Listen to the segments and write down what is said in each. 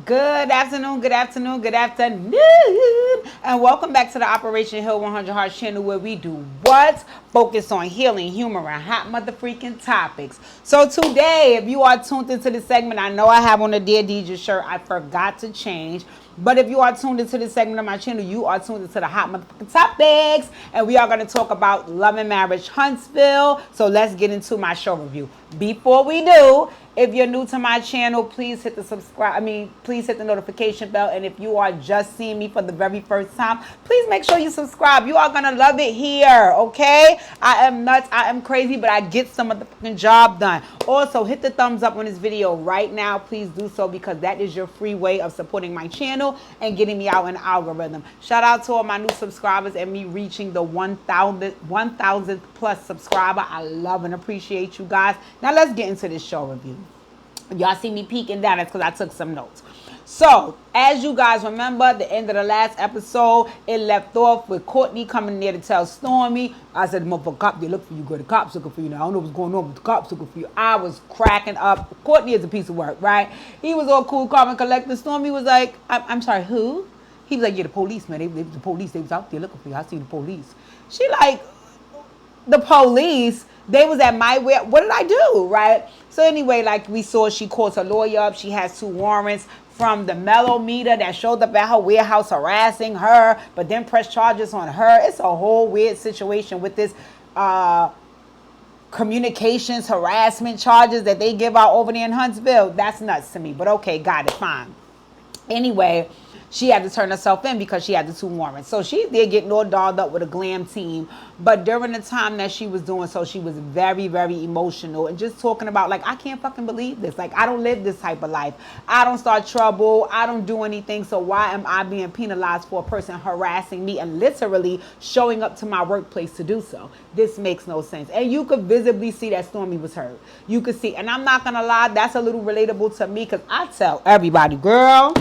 Good afternoon, good afternoon, good afternoon, and welcome back to the Operation Hill 100 Hearts channel where we do what? Focus on healing, humor, and hot motherfreaking topics. So today, if you are tuned into this segment, I know I have on a Dear Deidre shirt. I forgot to change. But if you are tuned into this segment of my channel, you are tuned into the hot motherfucking topics. And we are going to talk about love and marriage Huntsville. So let's get into my show review. Before we do, if you're new to my channel, please hit the please hit the notification bell. And if you are just seeing me for the very first time, please make sure you subscribe. You are going to love it here, okay? I am nuts, I am crazy, but I get some of the fucking job done. Also, hit the thumbs up on this video right now. Please do so because that is your free way of supporting my channel and getting me out in the algorithm. Shout out to all my new subscribers and me reaching the 1,000th plus subscriber. I love and appreciate you guys. Now let's get into this show review. Y'all see me peeking down, that's because I took some notes. So, as you guys remember, the end of the last episode, it left off with Courtney coming there to tell Stormy. I said, motherfucker, cop, they look for you, girl. The cops looking for you now. I don't know what's going on, but the cops looking for you. I was cracking up. Courtney is a piece of work, right? He was all cool, calm, and collected. Stormy was like, I'm sorry, who? He was like, yeah, the police, man. The police, they was out there looking for you. I seen the police. She like, the police, they was at my way. What did I do, right? So anyway, like we saw, she calls her lawyer up. She has 2 warrants from the mellow meter that showed up at her warehouse harassing her, but then pressed charges on her. It's a whole weird situation with this communications harassment charges that they give out over there in Huntsville. That's nuts to me, but okay, got it, fine. Anyway, she had to turn herself in because she had the 2 warrants. So she did get all dolled up with a glam team. But during the time that she was doing so, she was very, very emotional. And just talking about, like, I can't fucking believe this. Like, I don't live this type of life. I don't start trouble. I don't do anything. So why am I being penalized for a person harassing me and literally showing up to my workplace to do so? This makes no sense. And you could visibly see that Stormy was hurt. You could see. And I'm not going to lie, that's a little relatable to me because I tell everybody, girl,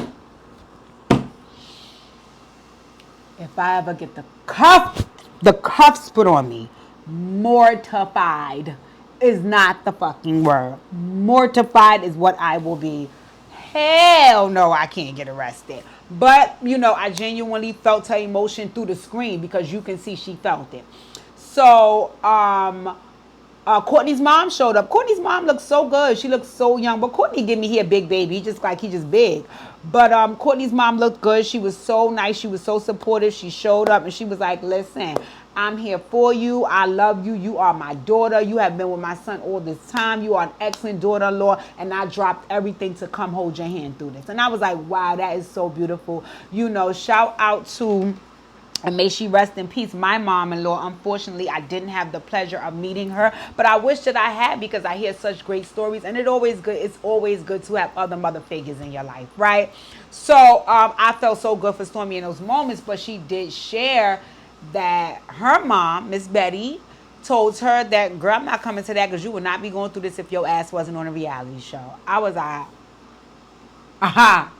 if I ever get the cuffs put on me, mortified is not the fucking word. Mortified is what I will be. Hell no, I can't get arrested. But, you know, I genuinely felt her emotion through the screen because you can see she felt it. So, Courtney's mom showed up. Courtney's mom looks so good. She looks so young. But Courtney give me here big baby. He just big. But Courtney's mom looked good. She was so nice. She was so supportive. She showed up and she was like, listen, I'm here for you. I love you. You are my daughter. You have been with my son all this time. You are an excellent daughter-in-law. And I dropped everything to come hold your hand through this. And I was like, wow, that is so beautiful. You know, shout out to... and may she rest in peace, my mom-in-law. Unfortunately, I didn't have the pleasure of meeting her, but I wish that I had because I hear such great stories, and it's always good to have other mother figures in your life, right? So I felt so good for Stormy in those moments, but she did share that her mom, Miss Betty, told her that, girl, I'm not coming to that because you would not be going through this if your ass wasn't on a reality show. I was like, aha.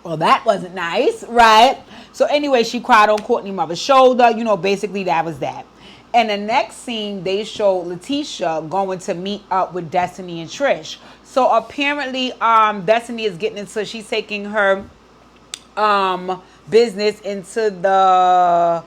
Well, that wasn't nice, right? So anyway, she cried on Courtney's mother's shoulder. You know, basically that was that. And the next scene, they showed Letitia going to meet up with Destiny and Trish. So apparently, Destiny is getting into, she's taking her business into the...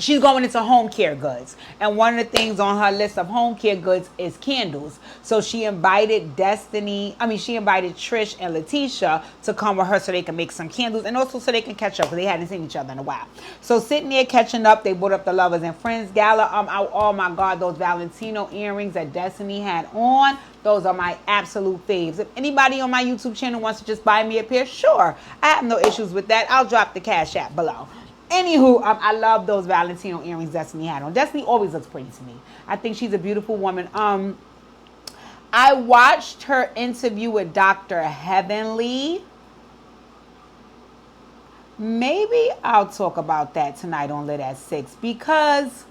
she's going into home care goods, and one of the things on her list of home care goods is candles. So she invited Trish and Letitia to come with her so they can make some candles, and also so they can catch up because they hadn't seen each other in a while. So sitting there catching up, they brought up the Lovers and Friends Gala. Oh my God, those Valentino earrings that Destiny had on, those are my absolute faves. If anybody on my YouTube channel wants to just buy me a pair, sure, I have no issues with that. I'll drop the Cash App below. Anywho, I love those Valentino earrings Destiny had on. Destiny always looks pretty to me. I think she's a beautiful woman. I watched her interview with Dr. Heavenly. Maybe I'll talk about that tonight on Lit at 6 because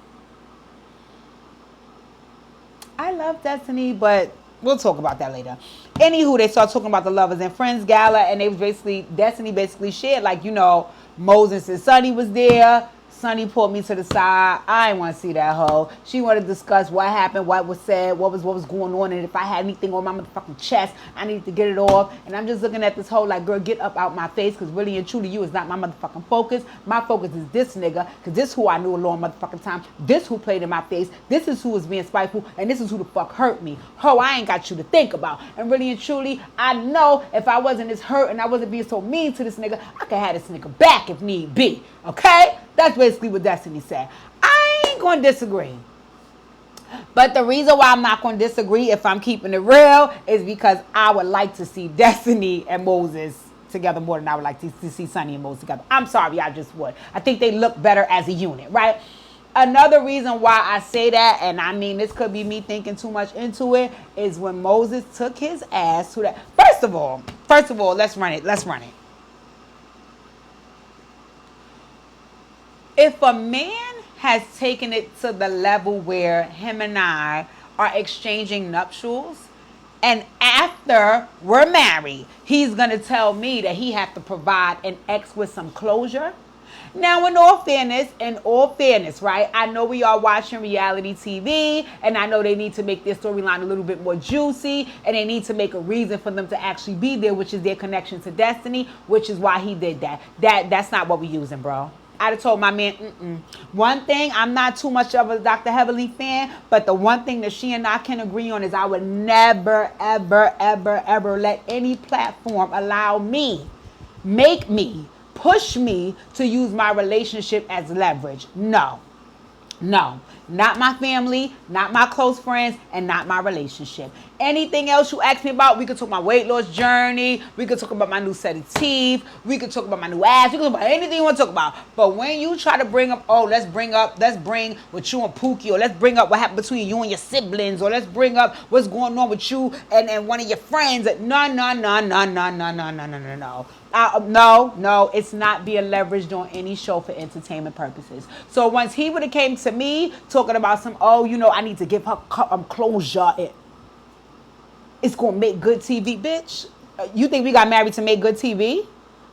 I love Destiny, but we'll talk about that later. Anywho, they started talking about the Lovers and Friends Gala, and they was Destiny basically shared, like, you know, Moses and Sonny was there. Sonny pulled me to the side. I didn't want to see that hoe. She wanted to discuss what happened, what was said, what was going on, and if I had anything on my motherfucking chest, I needed to get it off. And I'm just looking at this hoe like, girl, get up out my face, because really and truly, you is not my motherfucking focus. My focus is this nigga, because this who I knew a long motherfucking time. This who played in my face. This is who was being spiteful, and this is who the fuck hurt me. Ho, I ain't got you to think about. And really and truly, I know if I wasn't as hurt and I wasn't being so mean to this nigga, I could have this nigga back if need be. Okay? That's basically what Destiny said. I ain't gonna disagree. But the reason why I'm not going to disagree, if I'm keeping it real, is because I would like to see Destiny and Moses together more than I would like to see Sonny and Moses together. I'm sorry, I just would. I think they look better as a unit, right? Another reason why I say that, and I mean this could be me thinking too much into it, is when Moses took his ass to that. First of all, let's run it. If a man has taken it to the level where him and I are exchanging nuptials, and after we're married, he's going to tell me that he has to provide an ex with some closure. Now, in all fairness, right? I know we are watching reality TV, and I know they need to make their storyline a little bit more juicy, and they need to make a reason for them to actually be there, which is their connection to Destiny, which is why he did that. That's not what we're using, bro. I'd have told my man, One thing, I'm not too much of a Dr. Heavenly fan, but the one thing that she and I can agree on is I would never, ever, ever, ever let any platform allow me, make me, push me to use my relationship as leverage. No, not my family, not my close friends, and not my relationship. Anything else you ask me about, we could talk about my weight loss journey, we could talk about my new set of teeth, we could talk about my new ass, we could talk about anything you want to talk about. But when you try to bring up, let's bring what you and Pookie, or let's bring up what happened between you and your siblings, or let's bring up what's going on with you and one of your friends. No. No, it's not being leveraged on any show for entertainment purposes. So once he would have came to me talking about some, I need to give her closure. It's going to make good TV, bitch. You think we got married to make good TV?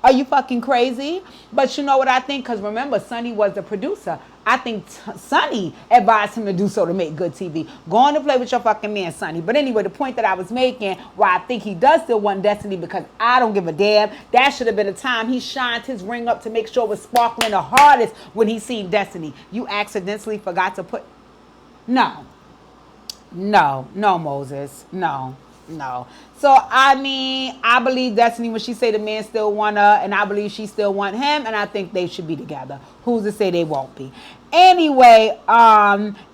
Are you fucking crazy? But you know what I think? Because remember, Sonny was the producer. I think Sonny advised him to do so to make good TV. Go on to play with your fucking man, Sonny. But anyway, the point that I was making, why I think he does still want Destiny, because I don't give a damn. That should have been the time he shined his ring up to make sure it was sparkling the hardest when he seen Destiny. You accidentally forgot to put... No, Moses. No. So, I mean, I believe Destiny when she say the man still want her, and I believe she still want him, and I think they should be together. Who's to say they won't be? Anyway,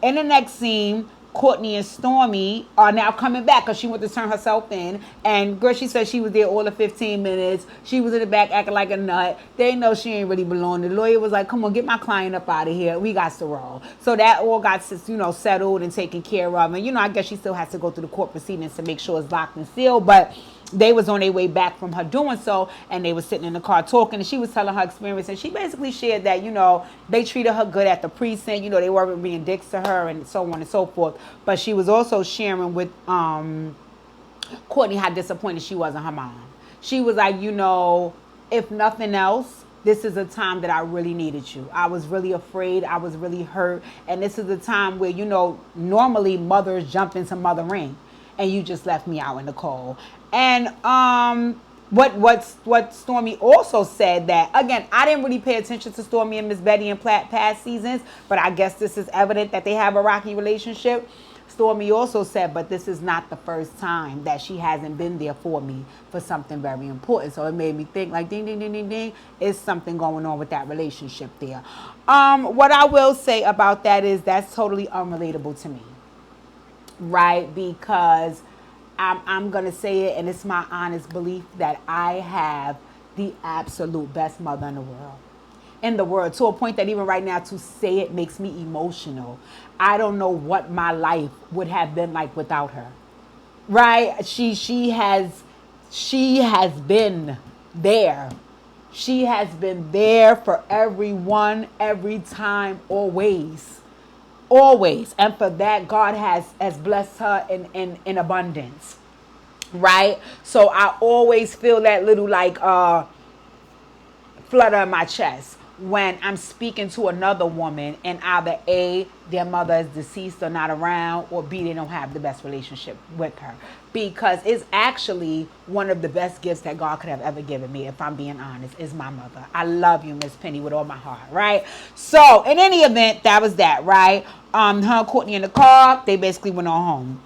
in the next scene, Courtney and Stormy are now coming back because she went to turn herself in. And girl, she said she was there all the 15 minutes. She was in the back acting like a nut. They know she ain't really belong. The lawyer was like, come on, get my client up out of here. We got to roll. So that all got, settled and taken care of. And, I guess she still has to go through the court proceedings to make sure it's locked and sealed. But they was on their way back from her doing so, and they was sitting in the car talking, and she was telling her experience, and she basically shared that, they treated her good at the precinct, they weren't being dicks to her, and so on and so forth. But she was also sharing with Courtney how disappointed she was in her mom. She was like, if nothing else, this is a time that I really needed you. I was really afraid. I was really hurt. And this is a time where, normally mothers jump into mothering, and you just left me out in the cold. And what Stormy also said, that, again, I didn't really pay attention to Stormy and Miss Betty in past seasons, but I guess this is evident that they have a rocky relationship. Stormy also said, but this is not the first time that she hasn't been there for me for something very important. So it made me think like, ding, ding, ding, ding, ding, is something going on with that relationship there. What I will say about that is that's totally unrelatable to me, right? Because I'm going to say it, and it's my honest belief that I have the absolute best mother in the world, to a point that even right now to say it makes me emotional. I don't know what my life would have been like without her, right? She has been there. She has been there for everyone, every time, always. And for that, God has blessed her in abundance, right? So I always feel that little flutter in my chest when I'm speaking to another woman and either A, their mother is deceased or not around, or B, they don't have the best relationship with her. Because it's actually one of the best gifts that God could have ever given me, if I'm being honest, is my mother. I love you, Miss Penny, with all my heart, right? So, in any event, that was that, right? Her and Courtney in the car, they basically went on home.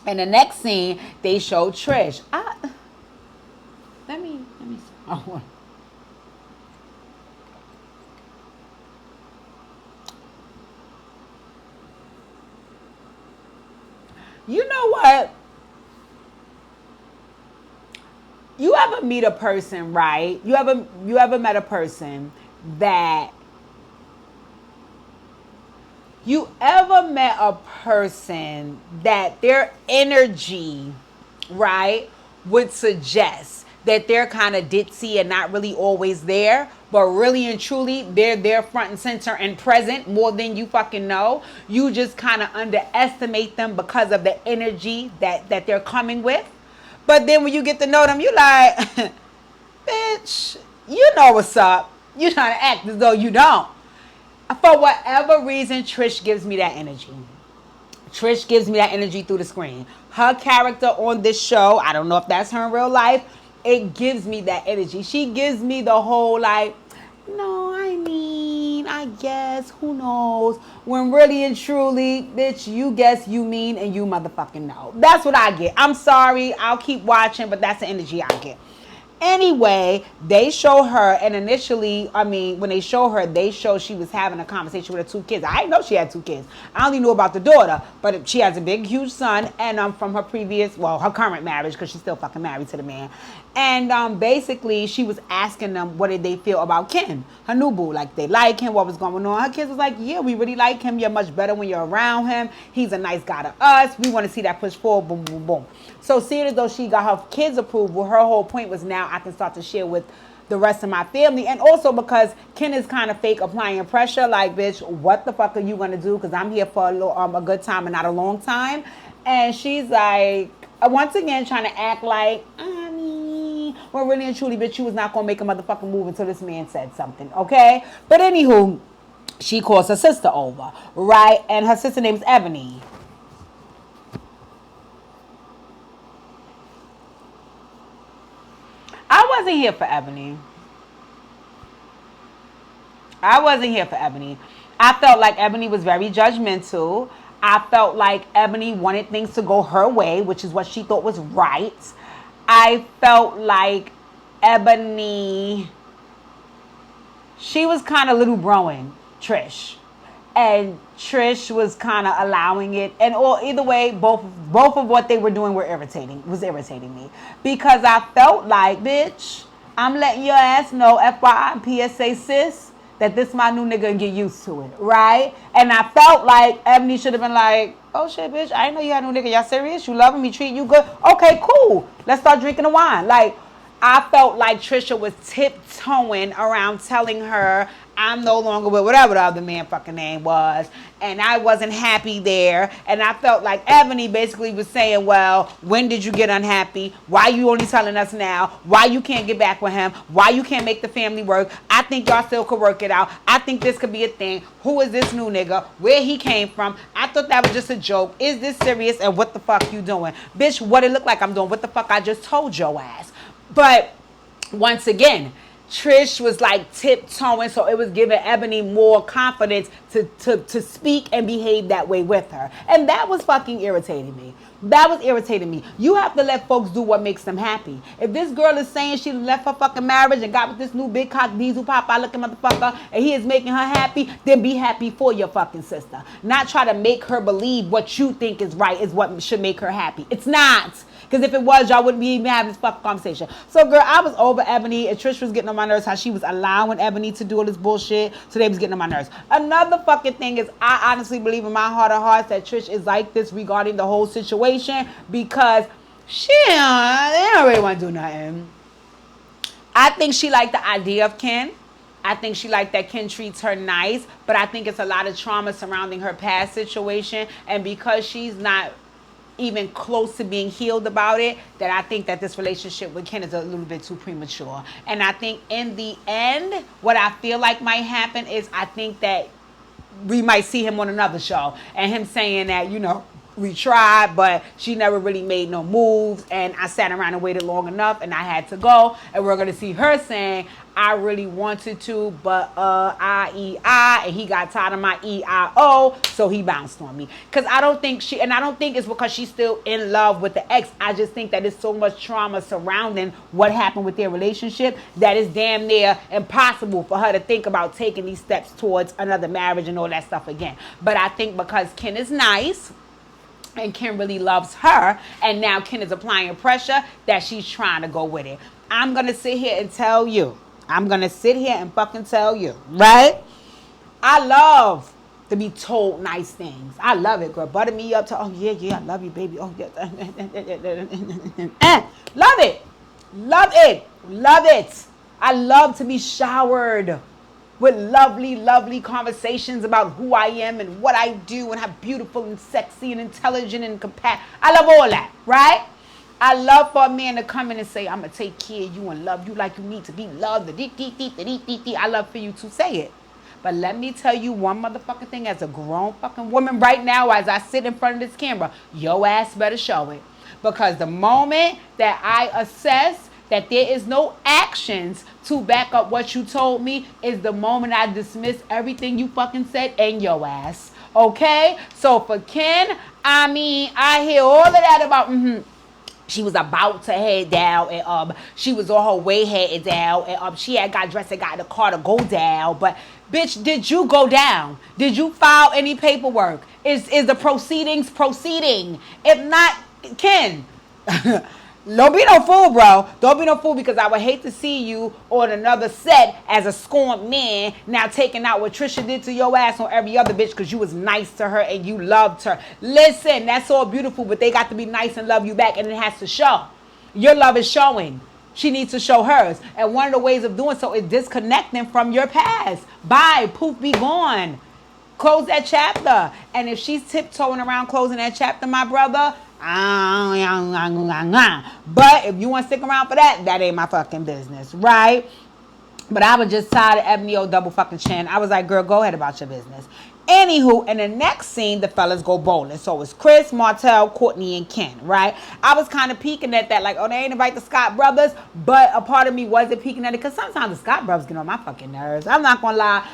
And the next scene, they showed Trish. Let me see. Oh, you know what? You ever meet a person, right? You ever met a person that their energy, right, would suggest that they're kind of ditzy and not really always there, but really and truly they're there front and center and present more than you fucking know. You just kind of underestimate them because of the energy that they're coming with. But then when you get to know them, you like, bitch, you know what's up. You're trying to act as though you don't. For whatever reason, Trish gives me that energy. Trish gives me that energy through the screen. Her character on this show, I don't know if that's her in real life, it gives me that energy. She gives me the whole like, no, I guess, who knows? When really and truly, bitch, you guess, you mean, and you motherfucking know. That's what I get. I'm sorry, I'll keep watching, but that's the energy I get. Anyway, they show her, and initially, when they show her, they show she was having a conversation with her 2 kids. I didn't know she had 2 kids. I only knew about the daughter, but she has a big, huge son, and from her her current marriage, because she's still fucking married to the man. And basically, she was asking them what did they feel about Ken, her new boo. Like, they like him, what was going on. Her kids was like, yeah, we really like him. You're much better when you're around him. He's a nice guy to us. We want to see that push forward, boom, boom, boom. So seeing as though she got her kids' approval, her whole point was now I can start to share with the rest of my family. And also because Ken is kind of fake applying pressure. Like, bitch, what the fuck are you going to do? Because I'm here for a good time and not a long time. And she's like, once again, trying to act like, well, really and truly, bitch, you was not going to make a motherfucking move until this man said something, okay? But anywho, she calls her sister over, right? And her sister name's Ebony. I wasn't here for Ebony. I felt like Ebony was very judgmental. I felt like Ebony wanted things to go her way, which is what she thought was right. I felt like Ebony, she was kind of little broing Trish. And Trish was kind of allowing it. And either way, both of what they were doing was irritating me. Because I felt like, bitch, I'm letting your ass know, FYI, PSA sis, that this my new nigga and get used to it, right? And I felt like Ebony should have been like, oh shit, bitch, I didn't know you had a new nigga. Y'all serious? You love him? He treat you good? Okay, cool. Let's start drinking the wine. Like, I felt like Trisha was tiptoeing around telling her I'm no longer with whatever the other man fucking name was, and I wasn't happy there. And I felt like Ebony basically was saying, well, when did you get unhappy? Why you only telling us now? Why you can't get back with him? Why you can't make the family work? I think y'all still could work it out. I think this could be a thing. Who is this new nigga? Where he came from? I thought that was just a joke. Is this serious? And what the fuck you doing? Bitch, what it look like I'm doing? What the fuck I just told your ass? But once again, Trish was like tiptoeing, so it was giving Ebony more confidence to speak and behave that way with her. And that was fucking irritating me. You have to let folks do what makes them happy. If this girl is saying she left her fucking marriage and got with this new big cock diesel pop looking motherfucker and he is making her happy, then be happy for your fucking sister. Not try to make her believe what you think is right is what should make her happy. It's not. Because if it was, y'all wouldn't be even having this fucking conversation. So, girl, I was over Ebony, and Trish was getting on my nerves, how she was allowing Ebony to do all this bullshit, so they was getting on my nerves. Another fucking thing is, I honestly believe in my heart of hearts that Trish is like this regarding the whole situation, because they don't really want to do nothing. I think she liked the idea of Ken. I think she liked that Ken treats her nice, but I think it's a lot of trauma surrounding her past situation, and because she's not even close to being healed about it, that I think that this relationship with Ken is a little bit too premature. And I think in the end, what I feel like might happen is I think that we might see him on another show and him saying that, we tried, but she never really made no moves, and I sat around and waited long enough, and I had to go, and we're going to see her saying, I really wanted to, but and he got tired of my EIO, so he bounced on me. Because I don't think it's because she's still in love with the ex. I just think that there's so much trauma surrounding what happened with their relationship that it's damn near impossible for her to think about taking these steps towards another marriage and all that stuff again. But I think because Ken is nice, and Ken really loves her, and now Ken is applying pressure, that she's trying to go with it. I'm going to sit here and tell you. I'm going to sit here and fucking tell you, right? I love to be told nice things. I love it, girl. Butter me up to, oh, yeah, I love you, baby. Oh, yeah. Love it. Love it. Love it. I love to be showered with lovely, lovely conversations about who I am and what I do and how beautiful and sexy and intelligent and compassionate. I love all that, right? I love for a man to come in and say, I'm going to take care of you and love you like you need to be loved. I love for you to say it. But let me tell you one motherfucking thing as a grown fucking woman right now, as I sit in front of this camera, your ass better show it. Because the moment that I assess that there is no actions to back up what you told me is the moment I dismiss everything you fucking said and your ass. Okay? So for Ken, I hear all of that about, she was about to head down, and she was on her way headed down, and she had got dressed and got in the car to go down. But bitch, did you go down? Did you file any paperwork? Is the proceedings proceeding? If not, Ken, don't be no fool, bro. Don't be no fool, because I would hate to see you on another set as a scorned man now taking out what Trisha did to your ass on every other bitch because you was nice to her and you loved her. Listen, that's all beautiful, but they got to be nice and love you back, and it has to show. Your love is showing. She needs to show hers. And one of the ways of doing so is disconnecting from your past. Bye. Poof, be gone. Close that chapter. And if she's tiptoeing around closing that chapter, my brother, but if you want to stick around for that, that ain't my fucking business, right? But I was just tired of Ebony O double fucking chin. I was like, girl, go ahead about your business. Anywho, in the next scene, the fellas go bowling. So it's Chris, Martell, Courtney, and Ken, right? I was kind of peeking at that, like, oh, they ain't invite the Scott brothers. But a part of me wasn't peeking at it, because sometimes the Scott brothers get on my fucking nerves. I'm not going to lie.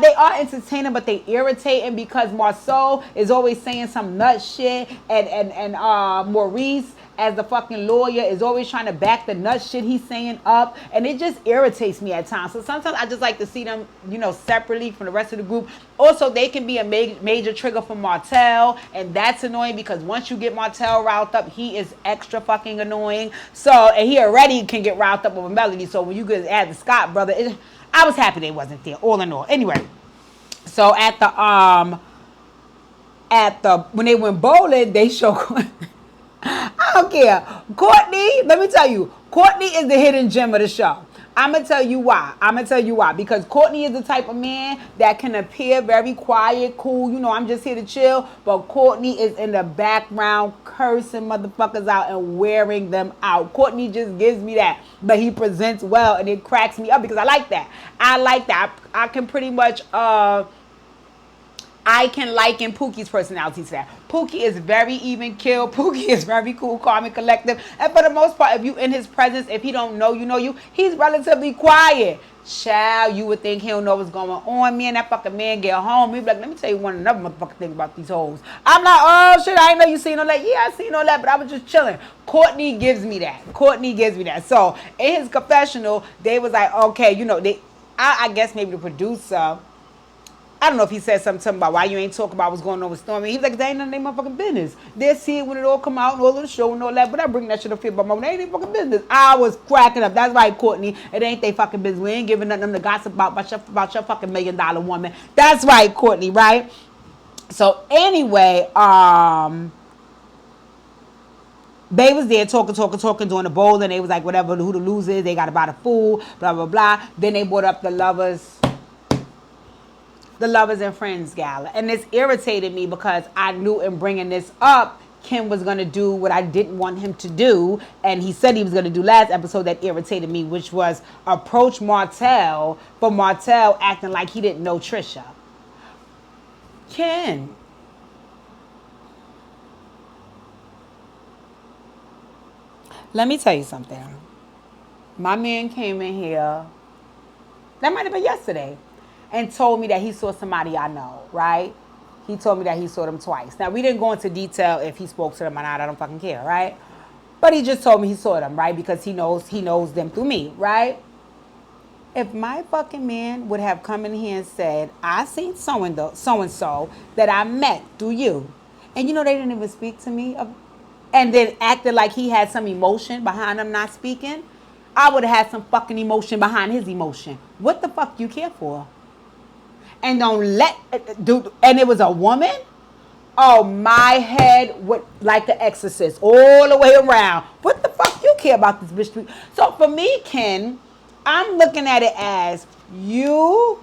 They are entertaining, but they irritating, because Marceau is always saying some nut shit, and Maurice, as the fucking lawyer, is always trying to back the nut shit he's saying up, and it just irritates me at times. So sometimes I just like to see them, separately from the rest of the group. Also, they can be a major trigger for Martell, and that's annoying, because once you get Martell riled up, he is extra fucking annoying. So, and he already can get riled up over Melody. So when you get add the Scott brother, I was happy they wasn't there, all in all. Anyway, so at the when they went bowling, they show. I don't care. Courtney, let me tell you, Courtney is the hidden gem of the show. I'm going to tell you why. Because Courtney is the type of man that can appear very quiet, cool. I'm just here to chill. But Courtney is in the background cursing motherfuckers out and wearing them out. Courtney just gives me that. But he presents well, and it cracks me up because I like that. I can pretty much... I can liken Pookie's personality to that. Pookie is very even keel. Pookie is very cool, calm, and collective. And for the most part, if you in his presence, if he don't know you, he's relatively quiet. Child, you would think he don't know what's going on. Me and that fucking man get home. He be like, let me tell you another motherfucking thing about these hoes. I'm like, oh shit, I ain't know you seen all that. Yeah, I seen all that, but I was just chilling. Courtney gives me that. So in his confessional, they was like, okay, I guess maybe the producer, I don't know if he said something about why you ain't talking about what's going on with Stormy. He was like, that ain't none of their motherfucking business. They'll see it when it all come out and all of the show and all that, but I bring that shit up here, but they ain't their fucking business. I was cracking up. That's right, Courtney. It ain't their fucking business. We ain't giving nothing to gossip about your fucking $1 million woman. That's right, Courtney, right? So anyway, they was there talking, doing the bowl, and they was like, whatever, who the loser is, they got to buy the food, blah, blah, blah. Then they brought up the lovers and friends gala. And this irritated me because I knew in bringing this up, Ken was going to do what I didn't want him to do. And he said he was going to do last episode that irritated me, which was approach Martell, but Martell acting like he didn't know Trisha. Ken. Let me tell you something. My man came in here, that might have been yesterday, and told me that he saw somebody I know, right? He told me that he saw them twice. Now, we didn't go into detail if he spoke to them or not. I don't fucking care, right? But he just told me he saw them, right? Because he knows them through me, right? If my fucking man would have come in here and said, I seen so-and-so that I met through you, and they didn't even speak to me, and then acted like he had some emotion behind him not speaking, I would have had some fucking emotion behind his emotion. What the fuck you care for? And and it was a woman? Oh, my head would, like the Exorcist, all the way around. What the fuck you care about this bitch? So for me, Ken, I'm looking at it as you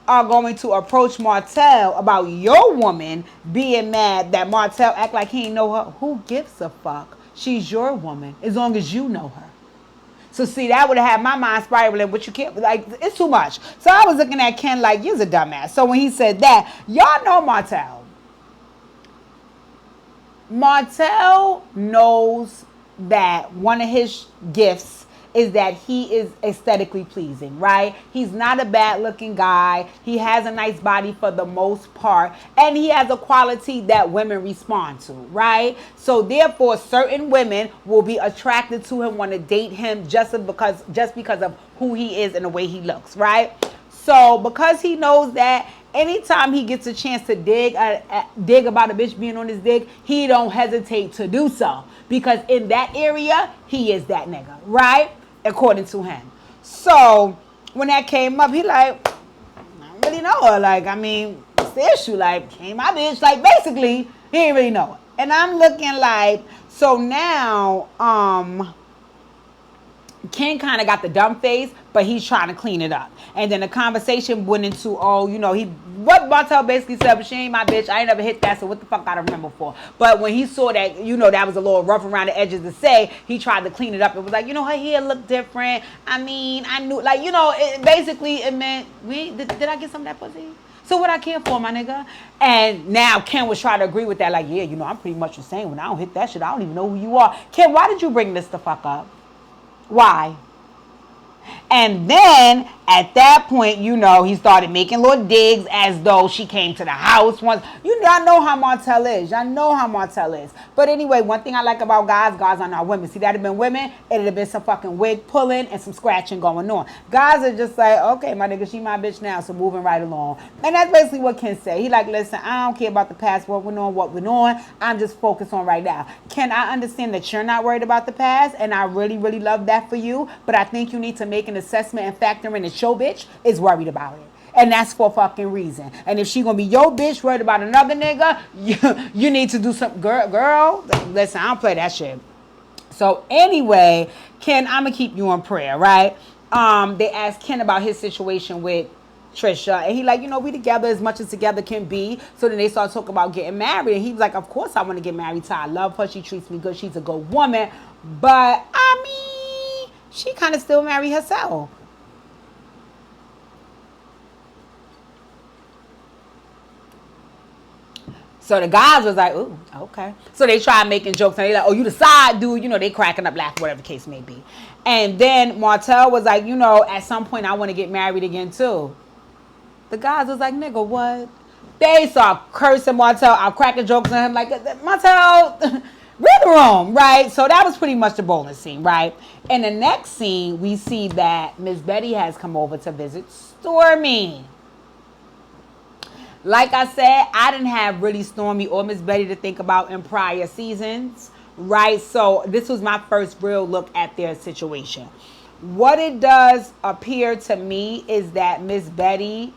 are going to approach Martell about your woman being mad that Martell act like he ain't know her. Who gives a fuck? She's your woman, as long as you know her. So see, that would have had my mind spiraling, but you can't, like, it's too much. So I was looking at Ken like, you're a dumbass. So when he said that, y'all know Martell. Martell knows that one of his gifts is that he is aesthetically pleasing, right? He's not a bad looking guy. He has a nice body for the most part. And he has a quality that women respond to, right? So therefore, certain women will be attracted to him, want to date him just because of who he is and the way he looks, right? So because he knows that, anytime he gets a chance to dig about a bitch being on his dick, he don't hesitate to do so. Because in that area, he is that nigga, right? According to him. So when that came up, he like, I don't really know her. Like, I mean, what's the issue? Like, ain't my bitch. Like, basically, he ain't really know her. And I'm looking like, so now, Ken kind of got the dumb face, but he's trying to clean it up. And then the conversation went into, what Martell basically said, but she ain't my bitch. I ain't never hit that, so what the fuck I remember for? But when he saw that, that was a little rough around the edges to say, he tried to clean it up. It was like, her hair looked different. I mean, I knew, like, it meant, did I get some of that pussy? So what I care for, my nigga? And now Ken was trying to agree with that, like, yeah, I'm pretty much the same. When I don't hit that shit, I don't even know who you are. Ken, why did you bring this the fuck up? Why? And then at that point, he started making little digs as though she came to the house once. I know how Martell is. I know how Martell is. But anyway, one thing I like about guys are not women. See, that'd have been women, it'd have been some fucking wig pulling and some scratching going on. Guys are just like, okay, my nigga, she my bitch now, so moving right along. And that's basically what Ken said. He like, listen, I don't care about the past, what went on. I'm just focused on right now. Ken, I understand that you're not worried about the past, and I really, really love that for you, but I think you need to make an assessment and factor in that your bitch is worried about it. And that's for fucking reason. And if she gonna be your bitch worried about another nigga, you need to do some, girl, listen, I don't play that shit. So anyway, Ken, I'm gonna keep you in prayer, right? They asked Ken about his situation with Trisha, and he like, we together as much as together can be. So then they start talking about getting married, and he was like, of course I want to get married to her. I love her, she treats me good, she's a good woman, but I mean, she kind of still married herself. So the guys was like, ooh, okay. So they tried making jokes, and they like, oh, you the side dude, they cracking up, laughing, whatever the case may be. And then Martell was like, at some point I want to get married again too. The guys was like, nigga, what? They start cursing Martell out, cracking jokes on him like, Martell, read the room, right? So that was pretty much the bowling scene, right? In the next scene, we see that Miss Betty has come over to visit Stormy. Like I said, I didn't have really Stormy or Miss Betty to think about in prior seasons, right? So this was my first real look at their situation. What it does appear to me is that Miss Betty,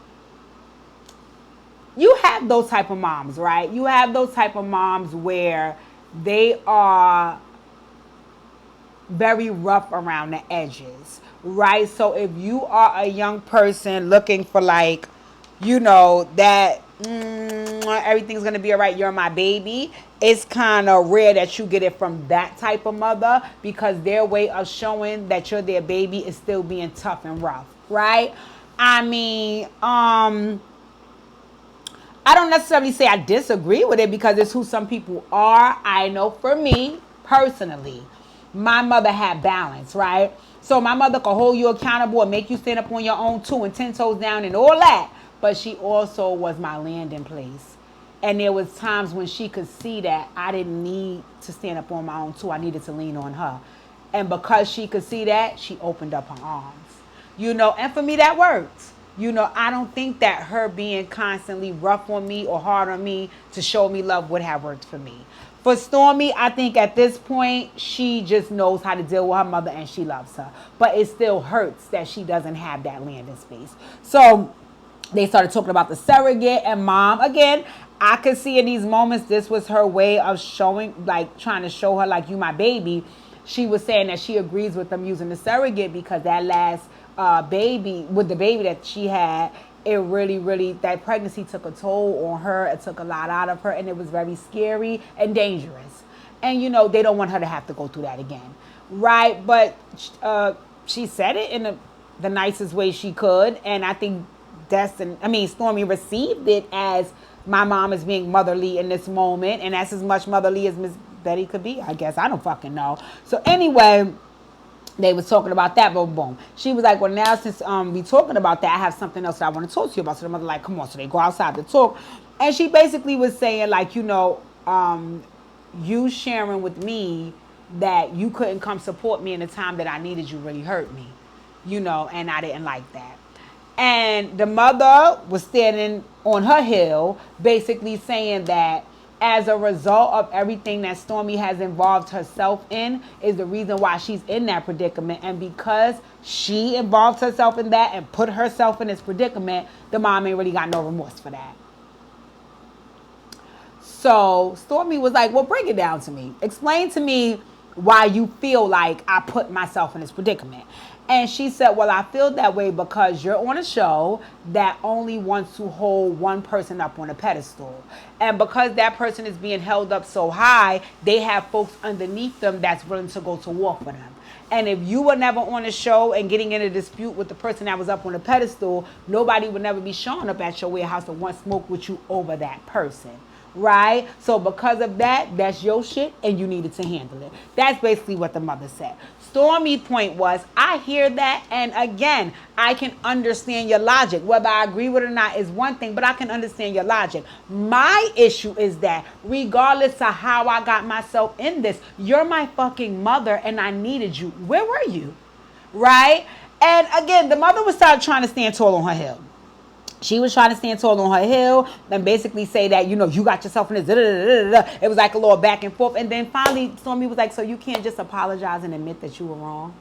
you have those type of moms, right? You have those type of moms where they are very rough around the edges, right? So if you are a young person looking for like, that everything's gonna be all right, you're my baby. It's kind of rare that you get it from that type of mother, because their way of showing that you're their baby is still being tough and rough, right? I mean, I don't necessarily say I disagree with it, because it's who some people are. I know for me personally, my mother had balance, right? So my mother could hold you accountable and make you stand up on your own too, and 10 toes down and all that. But she also was my landing place. And there was times when she could see that I didn't need to stand up on my own too. I needed to lean on her. And because she could see that, she opened up her arms. And for me that worked. I don't think that her being constantly rough on me or hard on me to show me love would have worked for me. For Stormy, I think at this point, she just knows how to deal with her mother and she loves her. But it still hurts that she doesn't have that landing space. So they started talking about the surrogate, and mom, again, I could see in these moments, this was her way of showing, like trying to show her, like, you my baby. She was saying that she agrees with them using the surrogate, because that last baby, with the baby that she had, it really, that pregnancy took a toll on her. It took a lot out of her, and it was very scary and dangerous. And, they don't want her to have to go through that again. Right? But she said it in the nicest way she could. And I think Stormy received it as my mom is being motherly in this moment. And that's as much motherly as Miss Betty could be, I guess. I don't fucking know. So anyway, they was talking about that, but boom. She was like, well, now since we talking about that, I have something else that I want to talk to you about. So the mother like, come on. So they go outside to talk. And she basically was saying, like, you sharing with me that you couldn't come support me in the time that I needed you really hurt me. And I didn't like that. And the mother was standing on her hill, basically saying that as a result of everything that Stormy has involved herself in is the reason why she's in that predicament. And because she involved herself in that and put herself in this predicament, the mom ain't really got no remorse for that. So Stormy was like, well, break it down to me. Explain to me why you feel like I put myself in this predicament. And she said, well, I feel that way because you're on a show that only wants to hold one person up on a pedestal. And because that person is being held up so high, they have folks underneath them that's willing to go to war for them. And if you were never on a show and getting in a dispute with the person that was up on a pedestal, nobody would never be showing up at your warehouse and want smoke with you over that person. Right? So because of that, that's your shit and you needed to handle it. That's basically what the mother said. Stormy's point was, I hear that, and again, I can understand your logic. Whether I agree with it or not is one thing, but I can understand your logic. My issue is that regardless of how I got myself in this, you're my fucking mother and I needed you. Where were you? Right? And again, the mother was trying to stand tall on her hill. She was trying to stand tall on her hill and basically say that, you got yourself in this. It was like a little back and forth. And then finally, Stormy was like, so you can't just apologize and admit that you were wrong?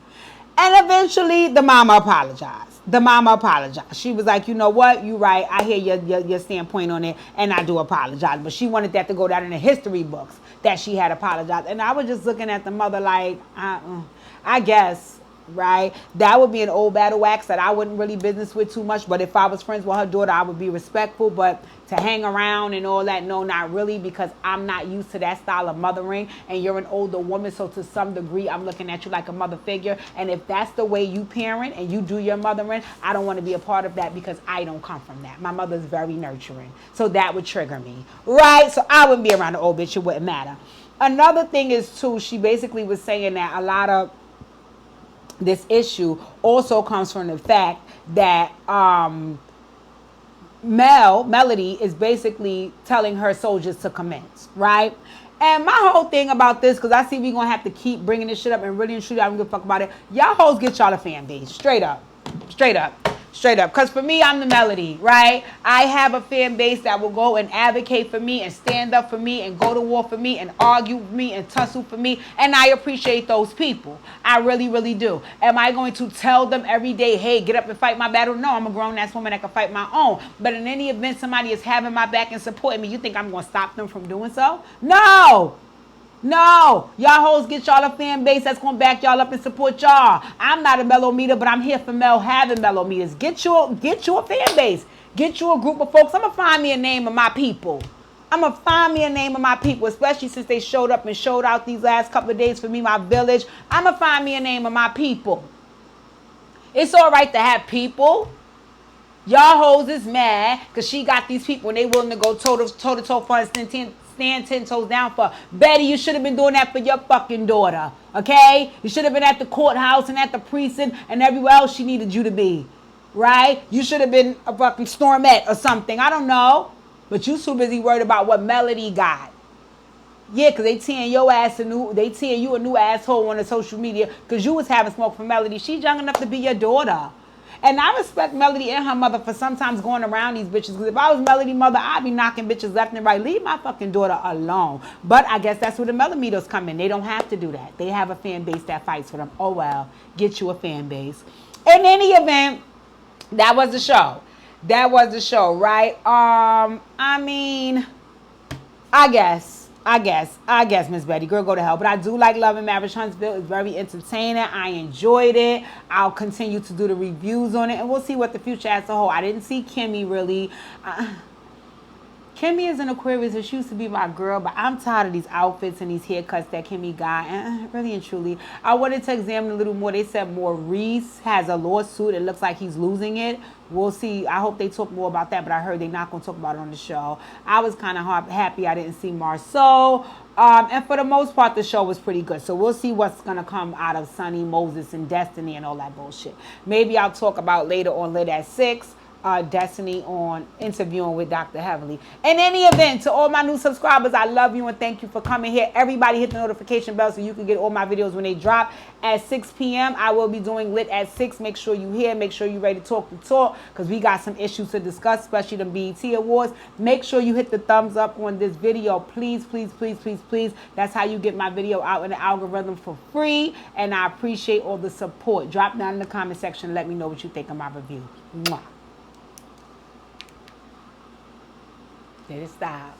And eventually, the mama apologized. She was like, you know what? You're right. I hear your standpoint on it, and I do apologize. But she wanted that to go down in the history books that she had apologized. And I was just looking at the mother like, I guess. Right? That would be an old battle axe that I wouldn't really business with too much. But if I was friends with her daughter, I would be respectful. But to hang around and all that, no, not really, because I'm not used to that style of mothering. And you're an older woman, so to some degree, I'm looking at you like a mother figure. And if that's the way you parent and you do your mothering, I don't want to be a part of that because I don't come from that. My mother's very nurturing. So that would trigger me. Right? So I wouldn't be around the old bitch. It wouldn't matter. Another thing is, too, she basically was saying that a lot of this issue also comes from the fact that Melody is basically telling her soldiers to commence, right? And my whole thing about this, because I see we're going to have to keep bringing this shit up and really and truly I don't give a fuck about it. Y'all hoes get y'all a fan base. Straight up. Because for me, I'm the Melody, right? I have a fan base that will go and advocate for me and stand up for me and go to war for me and argue with me and tussle for me. And I appreciate those people. I really, really do. Am I going to tell them every day, hey, get up and fight my battle? No, I'm a grown-ass woman that can fight my own. But in any event, somebody is having my back and supporting me. You think I'm going to stop them from doing so? No. Y'all hoes get y'all a fan base that's going to back y'all up and support y'all. I'm not a mellow meter, but I'm here for Mel having mellow meters. Get you a fan base. Get you a group of folks. I'm going to find me a name of my people. I'm going to find me a name of my people, especially since they showed up and showed out these last couple of days for me, my village. I'm going to find me a name of my people. It's all right to have people. Y'all hoes is mad because she got these people and they willing to go toe to toe for her, stand 10 toes down for. Betty, you should have been doing that for your fucking daughter, okay? You should have been at the courthouse and at the precinct and everywhere else she needed you to be, right? You should have been a fucking Stormette or something. I don't know. But you too busy worried about what Melody got. Yeah, because they tearing your ass they tearing you a new asshole on the social media because you was having smoke for Melody. She's young enough to be your daughter. And I respect Melody and her mother for sometimes going around these bitches. Because if I was Melody's mother, I'd be knocking bitches left and right. Leave my fucking daughter alone. But I guess that's where the Melamitos come in. They don't have to do that. They have a fan base that fights for them. Oh, well, get you a fan base. In any event, that was the show. That was the show, right? I mean, I guess, Miss Betty, girl, go to hell. But I do like Love and Marriage Huntsville. It's very entertaining. I enjoyed it. I'll continue to do the reviews on it, and we'll see what the future has to hold. I didn't see Kimmy really. Kimmy is an Aquarius, and she used to be my girl, but I'm tired of these outfits and these haircuts that Kimmy got. And really and truly, I wanted to examine a little more. They said Maurice has a lawsuit. It looks like he's losing it. We'll see. I hope they talk more about that, but I heard they're not going to talk about it on the show. I was kind of happy I didn't see Marceau. And for the most part, the show was pretty good. So we'll see what's going to come out of Sunny, Moses, and Destiny and all that bullshit. Maybe I'll talk about later on Lit at 6. Destiny on interviewing with Dr. Heavenly. In any event, to all my new subscribers, I love you and thank you for coming here. Everybody hit the notification bell so you can get all my videos when they drop at 6 p.m. I will be doing Lit at 6. Make sure you here. Make sure you're ready to talk because we got some issues to discuss, especially the BET Awards. Make sure you hit the thumbs up on this video. Please, please, please, please, please. That's how you get my video out in the algorithm for free. And I appreciate all the support. Drop down in the comment section and let me know what you think of my review. Mwah. Did it stop?